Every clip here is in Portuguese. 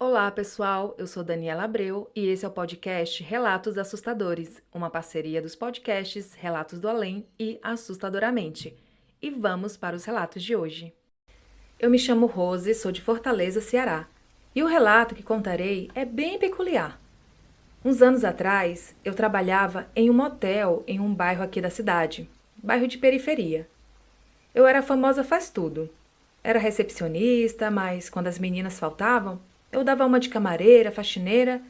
Olá, pessoal. Eu sou Daniela Abreu e esse é o podcast Relatos Assustadores, uma parceria dos podcasts Relatos do Além e Assustadoramente. E vamos para os relatos de hoje. Eu me chamo Rose, sou de Fortaleza, Ceará. E o relato que contarei é bem peculiar. Uns anos atrás, eu trabalhava em um motel em um bairro aqui da cidade, bairro de periferia. Eu era famosa faz tudo. Era recepcionista, mas quando as meninas faltavam, eu dava uma de camareira, faxineira,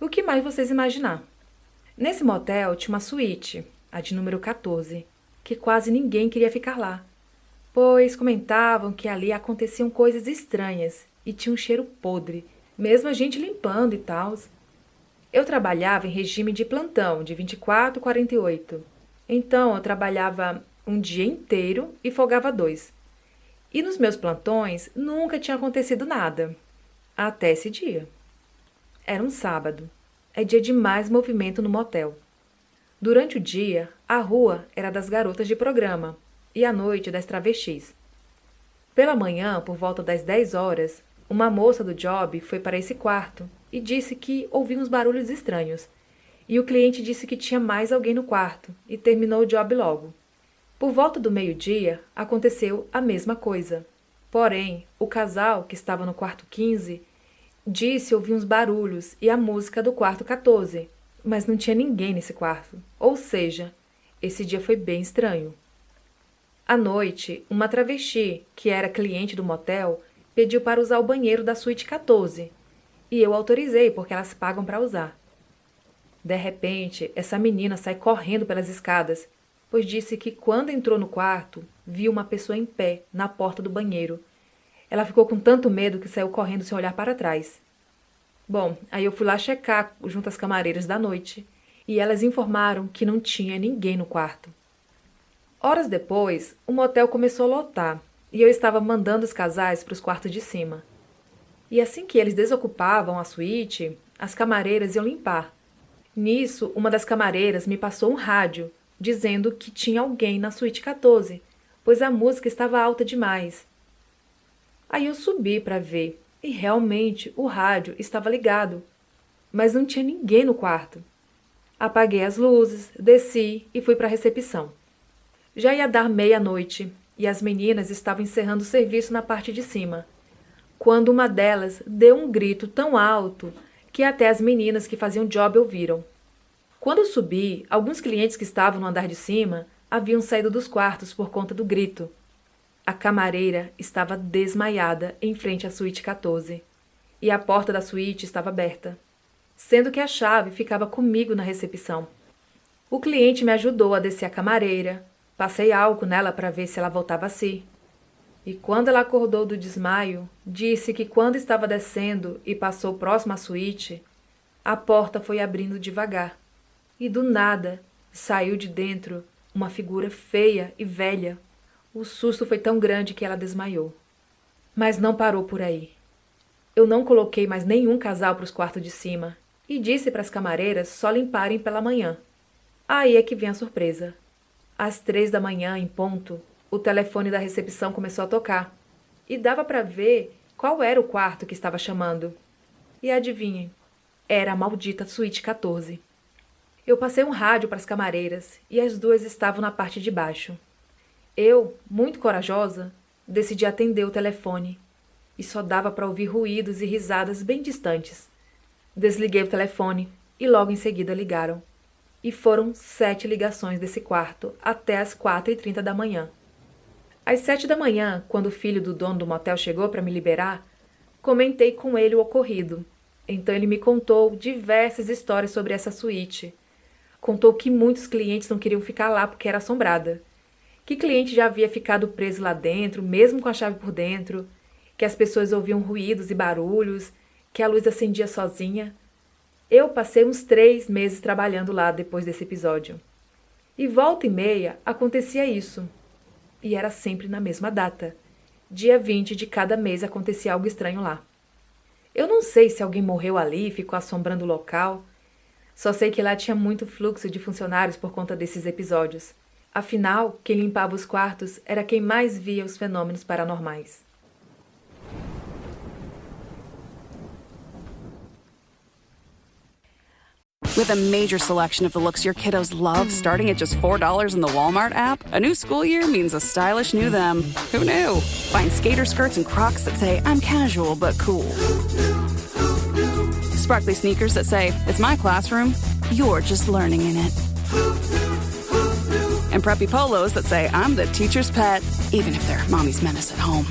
e o que mais vocês imaginar. Nesse motel tinha uma suíte, a de número 14, que quase ninguém queria ficar lá, pois comentavam que ali aconteciam coisas estranhas e tinha um cheiro podre, mesmo a gente limpando e tal. Eu trabalhava em regime de plantão, de 24 a 48. Então eu trabalhava um dia inteiro e folgava dois. E nos meus plantões nunca tinha acontecido nada. Até esse dia. Era um sábado. É dia de mais movimento no motel. Durante o dia, a rua era das garotas de programa e à noite das travestis. Pela manhã, por volta das 10 horas, uma moça do job foi para esse quarto e disse que ouviu uns barulhos estranhos. E o cliente disse que tinha mais alguém no quarto e terminou o job logo. Por volta do meio-dia, aconteceu a mesma coisa. Porém, o casal, que estava no quarto 15, disse ouvir uns barulhos e a música do quarto 14, mas não tinha ninguém nesse quarto. Ou seja, esse dia foi bem estranho. À noite, uma travesti, que era cliente do motel, pediu para usar o banheiro da suíte 14, e eu autorizei porque elas pagam para usar. De repente, essa menina sai correndo pelas escadas, pois disse que quando entrou no quarto, viu uma pessoa em pé na porta do banheiro. Ela ficou com tanto medo que saiu correndo sem olhar para trás. Bom, aí eu fui lá checar junto às camareiras da noite, e elas informaram que não tinha ninguém no quarto. Horas depois, o motel começou a lotar, e eu estava mandando os casais para os quartos de cima. E assim que eles desocupavam a suíte, as camareiras iam limpar. Nisso, uma das camareiras me passou um rádio, dizendo que tinha alguém na suíte 14, pois a música estava alta demais. Aí eu subi para ver, e realmente o rádio estava ligado, mas não tinha ninguém no quarto. Apaguei as luzes, desci e fui para a recepção. Já ia dar meia-noite e as meninas estavam encerrando o serviço na parte de cima, quando uma delas deu um grito tão alto que até as meninas que faziam job ouviram. Quando eu subi, alguns clientes que estavam no andar de cima haviam saído dos quartos por conta do grito. A camareira estava desmaiada em frente à suíte 14 e a porta da suíte estava aberta, sendo que a chave ficava comigo na recepção. O cliente me ajudou a descer a camareira, passei álcool nela para ver se ela voltava a si. E quando ela acordou do desmaio, disse que quando estava descendo e passou próximo à suíte, a porta foi abrindo devagar. E do nada saiu de dentro uma figura feia e velha. O susto foi tão grande que ela desmaiou. Mas não parou por aí. Eu não coloquei mais nenhum casal para os quartos de cima e disse para as camareiras só limparem pela manhã. Aí é que vem a surpresa. Às 3 da manhã, em ponto, o telefone da recepção começou a tocar e dava para ver qual era o quarto que estava chamando. E adivinhem, era a maldita suíte 14. Eu passei um rádio para as camareiras e as duas estavam na parte de baixo. Eu, muito corajosa, decidi atender o telefone e só dava para ouvir ruídos e risadas bem distantes. Desliguei o telefone e logo em seguida ligaram. E foram 7 ligações desse quarto até as 4h30 da manhã. Às 7 da manhã, quando o filho do dono do motel chegou para me liberar, comentei com ele o ocorrido. Então ele me contou diversas histórias sobre essa suíte. Contou que muitos clientes não queriam ficar lá porque era assombrada. Que cliente já havia ficado preso lá dentro, mesmo com a chave por dentro. Que as pessoas ouviam ruídos e barulhos. Que a luz acendia sozinha. Eu passei uns 3 meses trabalhando lá depois desse episódio. E volta e meia acontecia isso. E era sempre na mesma data. Dia 20 de cada mês acontecia algo estranho lá. Eu não sei se alguém morreu ali e ficou assombrando o local. Só sei que lá tinha muito fluxo de funcionários por conta desses episódios. Afinal, quem limpava os quartos era quem mais via os fenômenos paranormais. With a major selection of the looks your kiddos love starting at just $4 in the Walmart app, a new school year means a stylish new them. Who knew? Find skater skirts and Crocs that say, I'm casual but cool. Sparkly sneakers that say, it's my classroom, you're just learning in it. And preppy polos that say, I'm the teacher's pet, even if they're mommy's menace at home.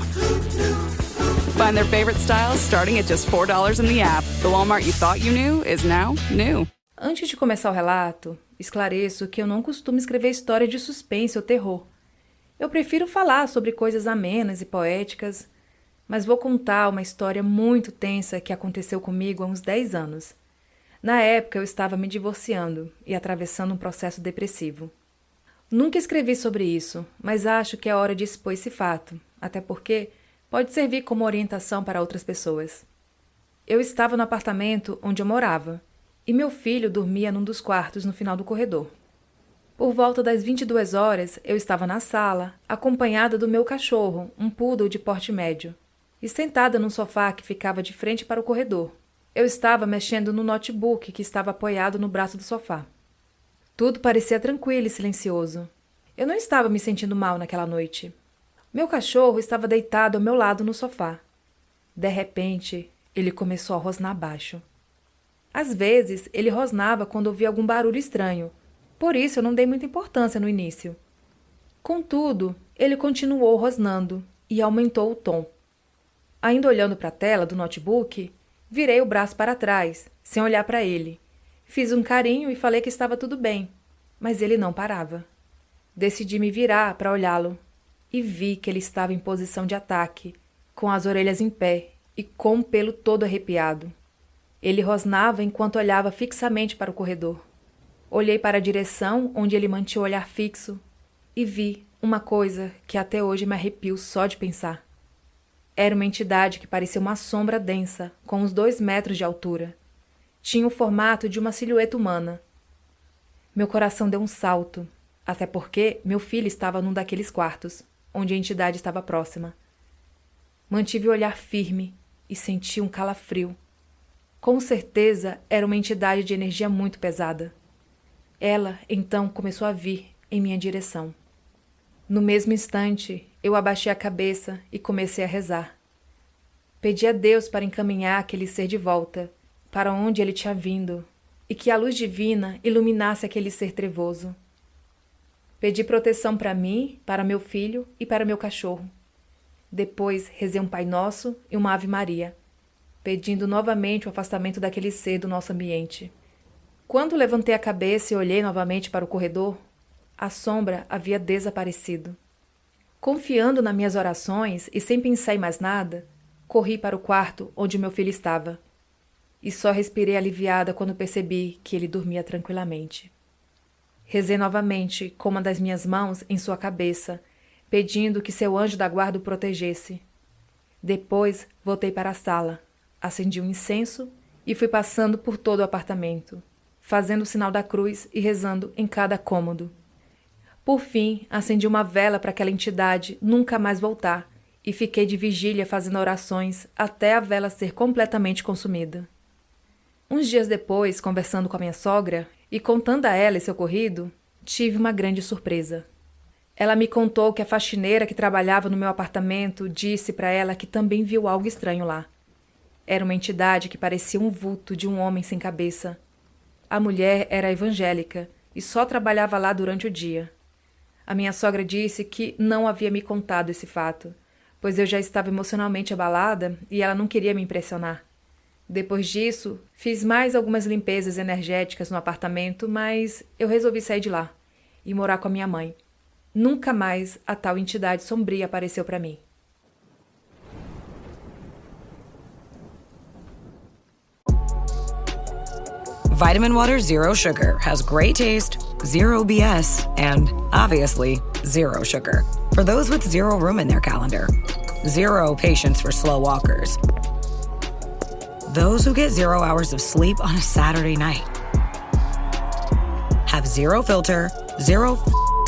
Find their favorite styles starting at just $4 in the app. The Walmart you thought you knew is now new. Antes de começar o relato, esclareço que eu não costumo escrever história de suspense ou terror. Eu prefiro falar sobre coisas amenas e poéticas, mas vou contar uma história muito tensa que aconteceu comigo há uns 10 anos. Na época, eu estava me divorciando e atravessando um processo depressivo. Nunca escrevi sobre isso, mas acho que é hora de expor esse fato, até porque pode servir como orientação para outras pessoas. Eu estava no apartamento onde eu morava, e meu filho dormia num dos quartos no final do corredor. Por volta das 22 horas, eu estava na sala, acompanhada do meu cachorro, um poodle de porte médio, e sentada num sofá que ficava de frente para o corredor. Eu estava mexendo no notebook que estava apoiado no braço do sofá. Tudo parecia tranquilo e silencioso. Eu não estava me sentindo mal naquela noite. Meu cachorro estava deitado ao meu lado no sofá. De repente, ele começou a rosnar baixo. Às vezes, ele rosnava quando ouvia algum barulho estranho, por isso eu não dei muita importância no início. Contudo, ele continuou rosnando e aumentou o tom. Ainda olhando para a tela do notebook, virei o braço para trás, sem olhar para ele. Fiz um carinho e falei que estava tudo bem, mas ele não parava. Decidi me virar para olhá-lo e vi que ele estava em posição de ataque, com as orelhas em pé e com o pelo todo arrepiado. Ele rosnava enquanto olhava fixamente para o corredor. Olhei para a direção onde ele mantinha o olhar fixo e vi uma coisa que até hoje me arrepio só de pensar. Era uma entidade que parecia uma sombra densa, com uns 2 metros de altura. Tinha o formato de uma silhueta humana. Meu coração deu um salto, até porque meu filho estava num daqueles quartos, onde a entidade estava próxima. Mantive o olhar firme e senti um calafrio. Com certeza era uma entidade de energia muito pesada. Ela, então, começou a vir em minha direção. No mesmo instante, eu abaixei a cabeça e comecei a rezar. Pedi a Deus para encaminhar aquele ser de volta, para onde ele tinha vindo, e que a luz divina iluminasse aquele ser trevoso. Pedi proteção para mim, para meu filho e para meu cachorro. Depois rezei um Pai Nosso e uma Ave Maria, pedindo novamente o afastamento daquele ser do nosso ambiente. Quando levantei a cabeça e olhei novamente para o corredor, a sombra havia desaparecido. Confiando nas minhas orações e sem pensar em mais nada, corri para o quarto onde meu filho estava. E só respirei aliviada quando percebi que ele dormia tranquilamente. Rezei novamente com uma das minhas mãos em sua cabeça, pedindo que seu anjo da guarda o protegesse. Depois voltei para a sala, acendi um incenso e fui passando por todo o apartamento, fazendo o sinal da cruz e rezando em cada cômodo. Por fim, acendi uma vela para aquela entidade nunca mais voltar e fiquei de vigília fazendo orações até a vela ser completamente consumida. Uns dias depois, conversando com a minha sogra e contando a ela esse ocorrido, tive uma grande surpresa. Ela me contou que a faxineira que trabalhava no meu apartamento disse para ela que também viu algo estranho lá. Era uma entidade que parecia um vulto de um homem sem cabeça. A mulher era evangélica e só trabalhava lá durante o dia. A minha sogra disse que não havia me contado esse fato, pois eu já estava emocionalmente abalada e ela não queria me impressionar. Depois disso, fiz mais algumas limpezas energéticas no apartamento, mas eu resolvi sair de lá e morar com a minha mãe. Nunca mais a tal entidade sombria apareceu para mim. Vitamin Water Zero Sugar has great taste, zero BS, and, obviously, zero sugar. For those with zero room in their calendar. Zero patience for slow walkers. Those who get 0 hours of sleep on a Saturday night. Have zero filter, zero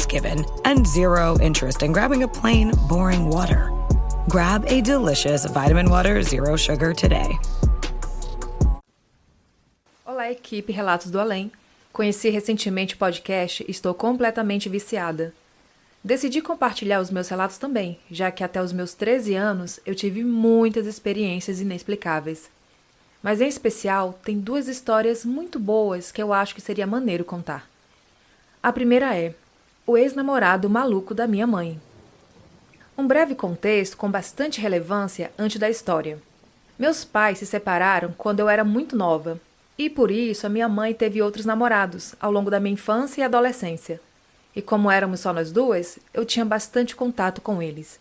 given, and zero interest in grabbing a plain, boring water. Grab a delicious Vitamin Water Zero Sugar today. Olá, equipe Relatos do Além. Conheci recentemente o podcast e estou completamente viciada. Decidi compartilhar os meus relatos também, já que até os meus 13 anos eu tive muitas experiências inexplicáveis. Mas em especial, tem 2 histórias muito boas que eu acho que seria maneiro contar. A primeira é o ex-namorado maluco da minha mãe. Um breve contexto com bastante relevância antes da história. Meus pais se separaram quando eu era muito nova, e por isso a minha mãe teve outros namorados ao longo da minha infância e adolescência. E como éramos só nós 2, eu tinha bastante contato com eles.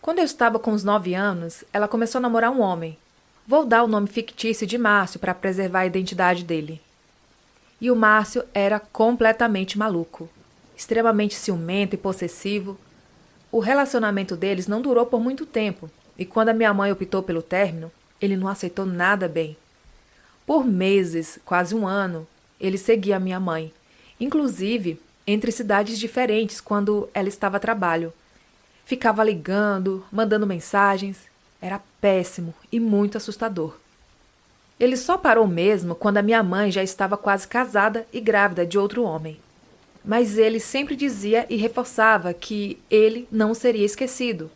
Quando eu estava com uns 9 anos, ela começou a namorar um homem. Vou dar o nome fictício de Márcio para preservar a identidade dele. E o Márcio era completamente maluco, extremamente ciumento e possessivo. O relacionamento deles não durou por muito tempo, e quando a minha mãe optou pelo término, ele não aceitou nada bem. Por meses, quase 1 ano, ele seguia a minha mãe, inclusive entre cidades diferentes quando ela estava a trabalho. Ficava ligando, mandando mensagens. Era péssimo e muito assustador. Ele só parou mesmo quando a minha mãe já estava quase casada e grávida de outro homem. Mas ele sempre dizia e reforçava que ele não seria esquecido,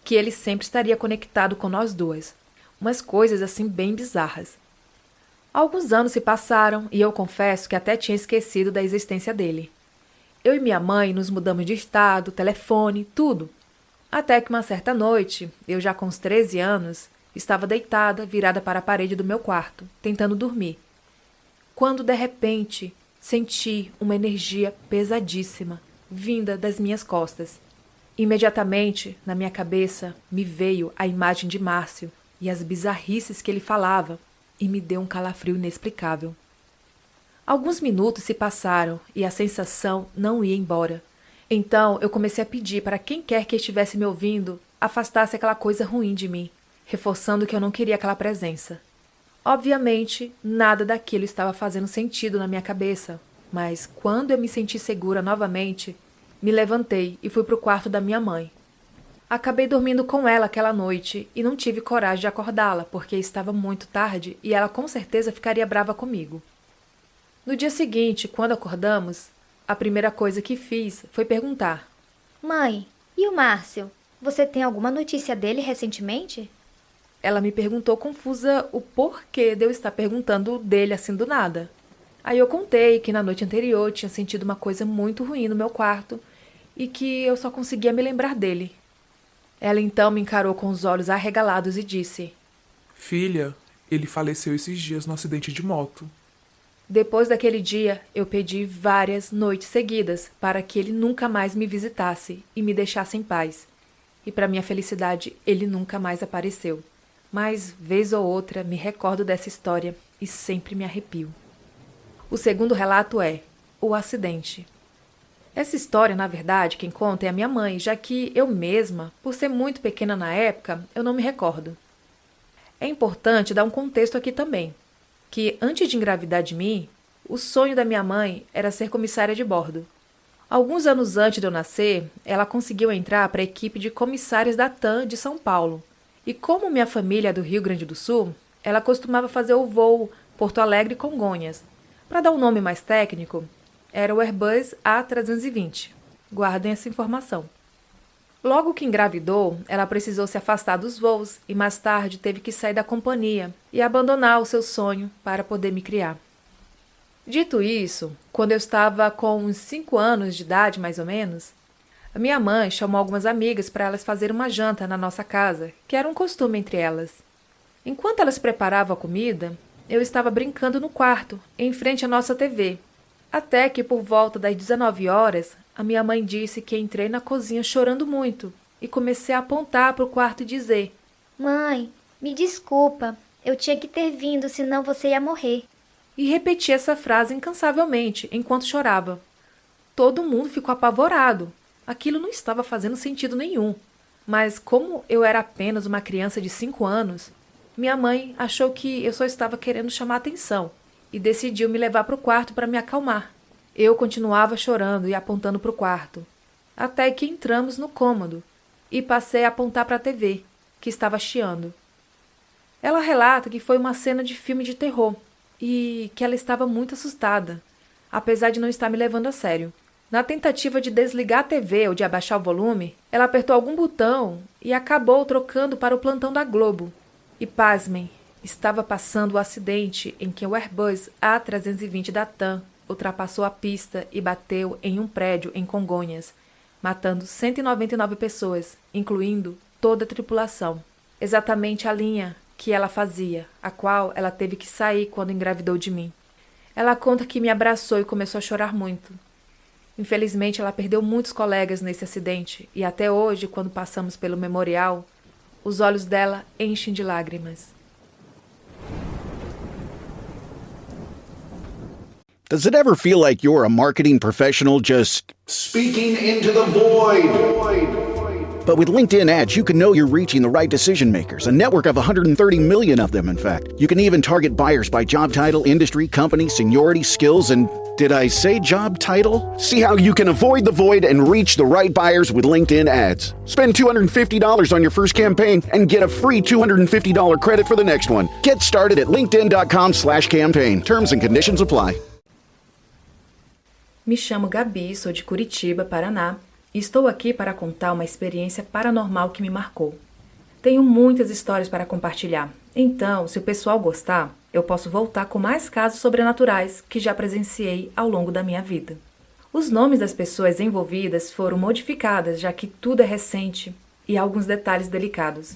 que ele sempre estaria conectado com nós 2. Umas coisas assim bem bizarras. Alguns anos se passaram e eu confesso que até tinha esquecido da existência dele. Eu e minha mãe nos mudamos de estado, telefone, tudo. Até que uma certa noite, eu já com uns 13 anos, estava deitada, virada para a parede do meu quarto, tentando dormir. Quando, de repente, senti uma energia pesadíssima, vinda das minhas costas. Imediatamente, na minha cabeça, me veio a imagem de Márcio e as bizarrices que ele falava, e me deu um calafrio inexplicável. Alguns minutos se passaram e a sensação não ia embora. Então eu comecei a pedir para quem quer que estivesse me ouvindo afastasse aquela coisa ruim de mim, reforçando que eu não queria aquela presença. Obviamente, nada daquilo estava fazendo sentido na minha cabeça, mas quando eu me senti segura novamente, me levantei e fui para o quarto da minha mãe. Acabei dormindo com ela aquela noite e não tive coragem de acordá-la porque estava muito tarde e ela com certeza ficaria brava comigo. No dia seguinte, quando acordamos, a primeira coisa que fiz foi perguntar: Mãe, e o Márcio? Você tem alguma notícia dele recentemente? Ela me perguntou confusa o porquê de eu estar perguntando dele assim do nada. Aí eu contei que na noite anterior tinha sentido uma coisa muito ruim no meu quarto e que eu só conseguia me lembrar dele. Ela então me encarou com os olhos arregalados e disse: Filha, ele faleceu esses dias no acidente de moto. Depois daquele dia, eu pedi várias noites seguidas para que ele nunca mais me visitasse e me deixasse em paz. E para minha felicidade, ele nunca mais apareceu. Mas, vez ou outra, me recordo dessa história e sempre me arrepio. O segundo relato é o acidente. Essa história, na verdade, quem conta é a minha mãe, já que eu mesma, por ser muito pequena na época, eu não me recordo. É importante dar um contexto aqui também, que antes de engravidar de mim, o sonho da minha mãe era ser comissária de bordo. Alguns anos antes de eu nascer, ela conseguiu entrar para a equipe de comissárias da TAM de São Paulo. E como minha família é do Rio Grande do Sul, ela costumava fazer o voo Porto Alegre-Congonhas. Para dar um nome mais técnico, era o Airbus A320. Guardem essa informação. Logo que engravidou, ela precisou se afastar dos voos e mais tarde teve que sair da companhia e abandonar o seu sonho para poder me criar. Dito isso, quando eu estava com uns 5 anos de idade, mais ou menos, a minha mãe chamou algumas amigas para elas fazerem uma janta na nossa casa, que era um costume entre elas. Enquanto elas preparavam a comida, eu estava brincando no quarto, em frente à nossa TV. Até que, por volta das 19 horas, a minha mãe disse que entrei na cozinha chorando muito e comecei a apontar para o quarto e dizer: Mãe, me desculpa, eu tinha que ter vindo, senão você ia morrer. E repeti essa frase incansavelmente enquanto chorava. Todo mundo ficou apavorado. Aquilo não estava fazendo sentido nenhum. Mas como eu era apenas uma criança de 5 anos, minha mãe achou que eu só estava querendo chamar atenção e decidiu me levar para o quarto para me acalmar. Eu continuava chorando e apontando para o quarto, até que entramos no cômodo e passei a apontar para a TV, que estava chiando. Ela relata que foi uma cena de filme de terror e que ela estava muito assustada, apesar de não estar me levando a sério. Na tentativa de desligar a TV ou de abaixar o volume, ela apertou algum botão e acabou trocando para o plantão da Globo. E pasmem, estava passando o acidente em que o Airbus A320 da TAM ultrapassou a pista e bateu em um prédio em Congonhas, matando 199 pessoas, incluindo toda a tripulação. Exatamente a linha que ela fazia, a qual ela teve que sair quando engravidou de mim. Ela conta que me abraçou e começou a chorar muito. Infelizmente, ela perdeu muitos colegas nesse acidente e até hoje, quando passamos pelo memorial, os olhos dela enchem de lágrimas. Does it ever feel like you're a marketing professional just speaking into the void? But with LinkedIn ads, you can know you're reaching the right decision makers, a network of 130 million of them, in fact. You can even target buyers by job title, industry, company, seniority, skills, and did I say job title? See how you can avoid the void and reach the right buyers with LinkedIn ads. Spend $250 on your first campaign and get a free $250 credit for the next one. Get started at linkedin.com/campaign. Terms and conditions apply. Me chamo Gabi, sou de Curitiba, Paraná, e estou aqui para contar uma experiência paranormal que me marcou. Tenho muitas histórias para compartilhar, então, se o pessoal gostar, eu posso voltar com mais casos sobrenaturais que já presenciei ao longo da minha vida. Os nomes das pessoas envolvidas foram modificadas, já que tudo é recente e há alguns detalhes delicados.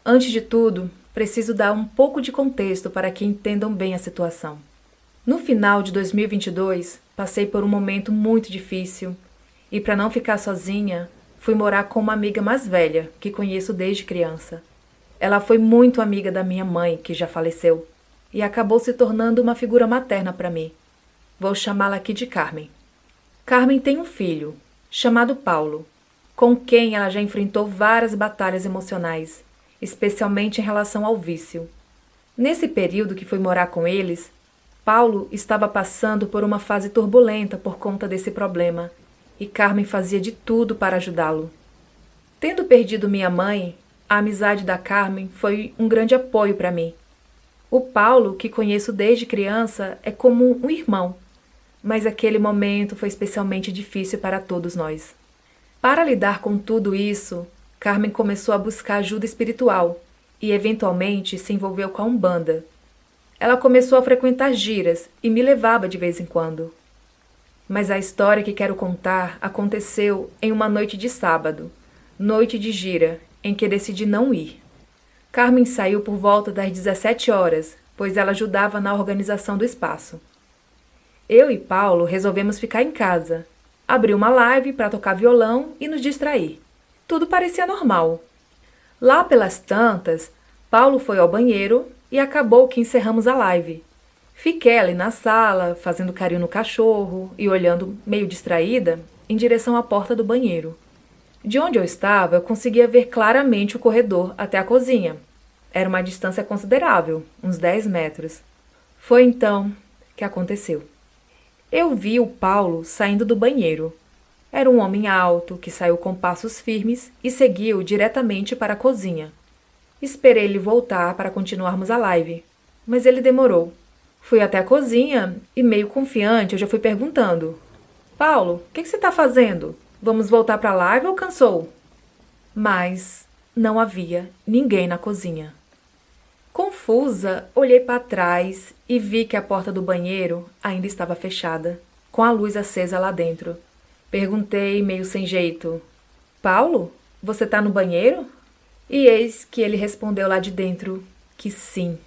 Antes de tudo, preciso dar um pouco de contexto para que entendam bem a situação. No final de 2022, passei por um momento muito difícil e, para não ficar sozinha, fui morar com uma amiga mais velha, que conheço desde criança. Ela foi muito amiga da minha mãe, que já faleceu, e acabou se tornando uma figura materna para mim. Vou chamá-la aqui de Carmen. Carmen tem um filho, chamado Paulo, com quem ela já enfrentou várias batalhas emocionais, especialmente em relação ao vício. Nesse período que fui morar com eles, Paulo estava passando por uma fase turbulenta por conta desse problema, e Carmen fazia de tudo para ajudá-lo. Tendo perdido minha mãe, a amizade da Carmen foi um grande apoio para mim. O Paulo, que conheço desde criança, é como um irmão, mas aquele momento foi especialmente difícil para todos nós. Para lidar com tudo isso, Carmen começou a buscar ajuda espiritual e, eventualmente, se envolveu com a Umbanda. Ela começou a frequentar giras e me levava de vez em quando. Mas a história que quero contar aconteceu em uma noite de sábado, noite de gira, em que decidi não ir. Carmen saiu por volta das 17 horas, pois ela ajudava na organização do espaço. Eu e Paulo resolvemos ficar em casa, abrir uma live para tocar violão e nos distrair. Tudo parecia normal. Lá pelas tantas, Paulo foi ao banheiro e acabou que encerramos a live. Fiquei ali na sala, fazendo carinho no cachorro e olhando, meio distraída, em direção à porta do banheiro. De onde eu estava, eu conseguia ver claramente o corredor até a cozinha. Era uma distância considerável, uns 10 metros. Foi então que aconteceu. Eu vi o Paulo saindo do banheiro. Era um homem alto que saiu com passos firmes e seguiu diretamente para a cozinha. Esperei ele voltar para continuarmos a live, mas ele demorou. Fui até a cozinha e, meio confiante, eu já fui perguntando: Paulo, o que você está fazendo? Vamos voltar para a live ou cansou? Mas não havia ninguém na cozinha. Confusa, olhei para trás e vi que a porta do banheiro ainda estava fechada, com a luz acesa lá dentro. Perguntei, meio sem jeito: Paulo, você está no banheiro? E eis que ele respondeu lá de dentro que sim.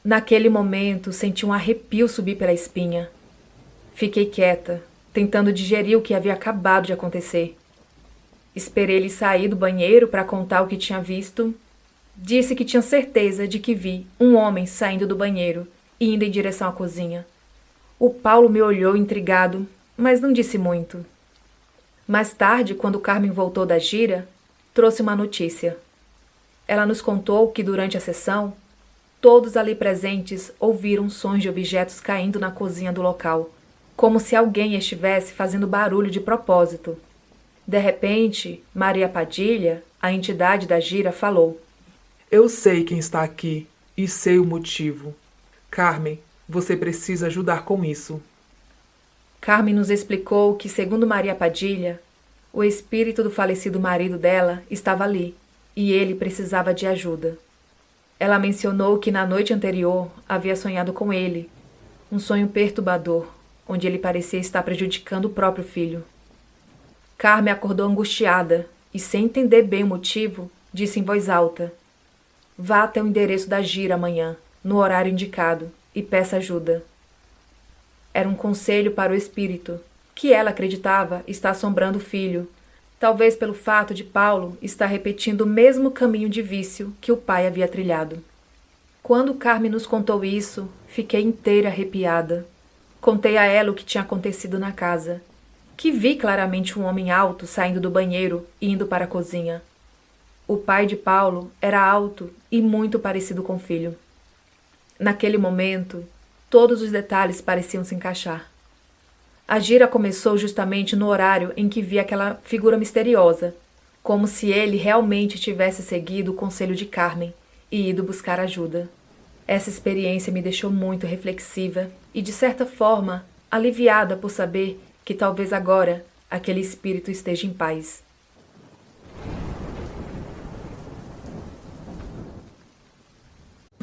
Naquele momento, senti um arrepio subir pela espinha. Fiquei quieta, tentando digerir o que havia acabado de acontecer. Esperei ele sair do banheiro para contar o que tinha visto. Disse que tinha certeza de que vi um homem saindo do banheiro e indo em direção à cozinha. O Paulo me olhou intrigado, mas não disse muito. Mais tarde, quando Carmen voltou da gira, trouxe uma notícia. Ela nos contou que durante a sessão, todos ali presentes ouviram sons de objetos caindo na cozinha do local, como se alguém estivesse fazendo barulho de propósito. De repente, Maria Padilha, a entidade da gira, falou: Eu sei quem está aqui e sei o motivo. Carmen, Você precisa ajudar com isso. Carmen nos explicou que, segundo Maria Padilha, o espírito do falecido marido dela estava ali e ele precisava de ajuda. Ela mencionou que na noite anterior havia sonhado com ele, um sonho perturbador, onde ele parecia estar prejudicando o próprio filho. Carmen acordou angustiada e, sem entender bem o motivo, disse em voz alta: "Vá até o endereço da Gira amanhã, no horário indicado, e peça ajuda." Era um conselho para o espírito, que ela acreditava estar assombrando o filho, talvez pelo fato de Paulo estar repetindo o mesmo caminho de vício que o pai havia trilhado. Quando Carmen nos contou isso, fiquei inteira arrepiada. Contei a ela o que tinha acontecido na casa, que vi claramente um homem alto saindo do banheiro e indo para a cozinha. O pai de Paulo era alto e muito parecido com o filho. Naquele momento, todos os detalhes pareciam se encaixar. A gira começou justamente no horário em que vi aquela figura misteriosa, como se ele realmente tivesse seguido o conselho de Carmen e ido buscar ajuda. Essa experiência me deixou muito reflexiva e, de certa forma, aliviada por saber que talvez agora aquele espírito esteja em paz.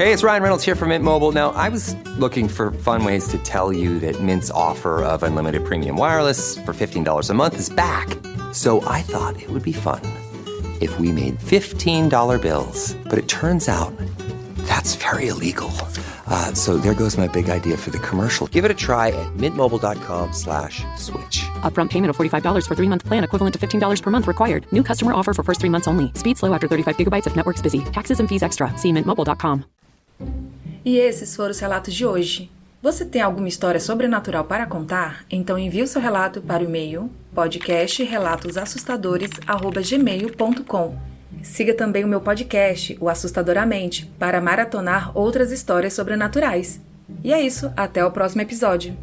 Hey, it's Ryan Reynolds here from Mint Mobile. Now, I was looking for fun ways to tell you that Mint's offer of unlimited premium wireless for $15 a month is back. So I thought it would be fun if we made $15 bills. But it turns out that's very illegal. So there goes my big idea for the commercial. Give it a try at mintmobile.com/switch. Upfront payment of $45 for 3-month plan equivalent to $15 per month required. New customer offer for first 3 months only. Speed slow after 35 gigabytes if network's busy. Taxes and fees extra. See mintmobile.com. E esses foram os relatos de hoje. Você tem alguma história sobrenatural para contar? Então envie o seu relato para o e-mail podcastrelatosAssustadores@gmail.com. Siga também o meu podcast, o Assustadoramente, para maratonar outras histórias sobrenaturais. E é isso, até o próximo episódio.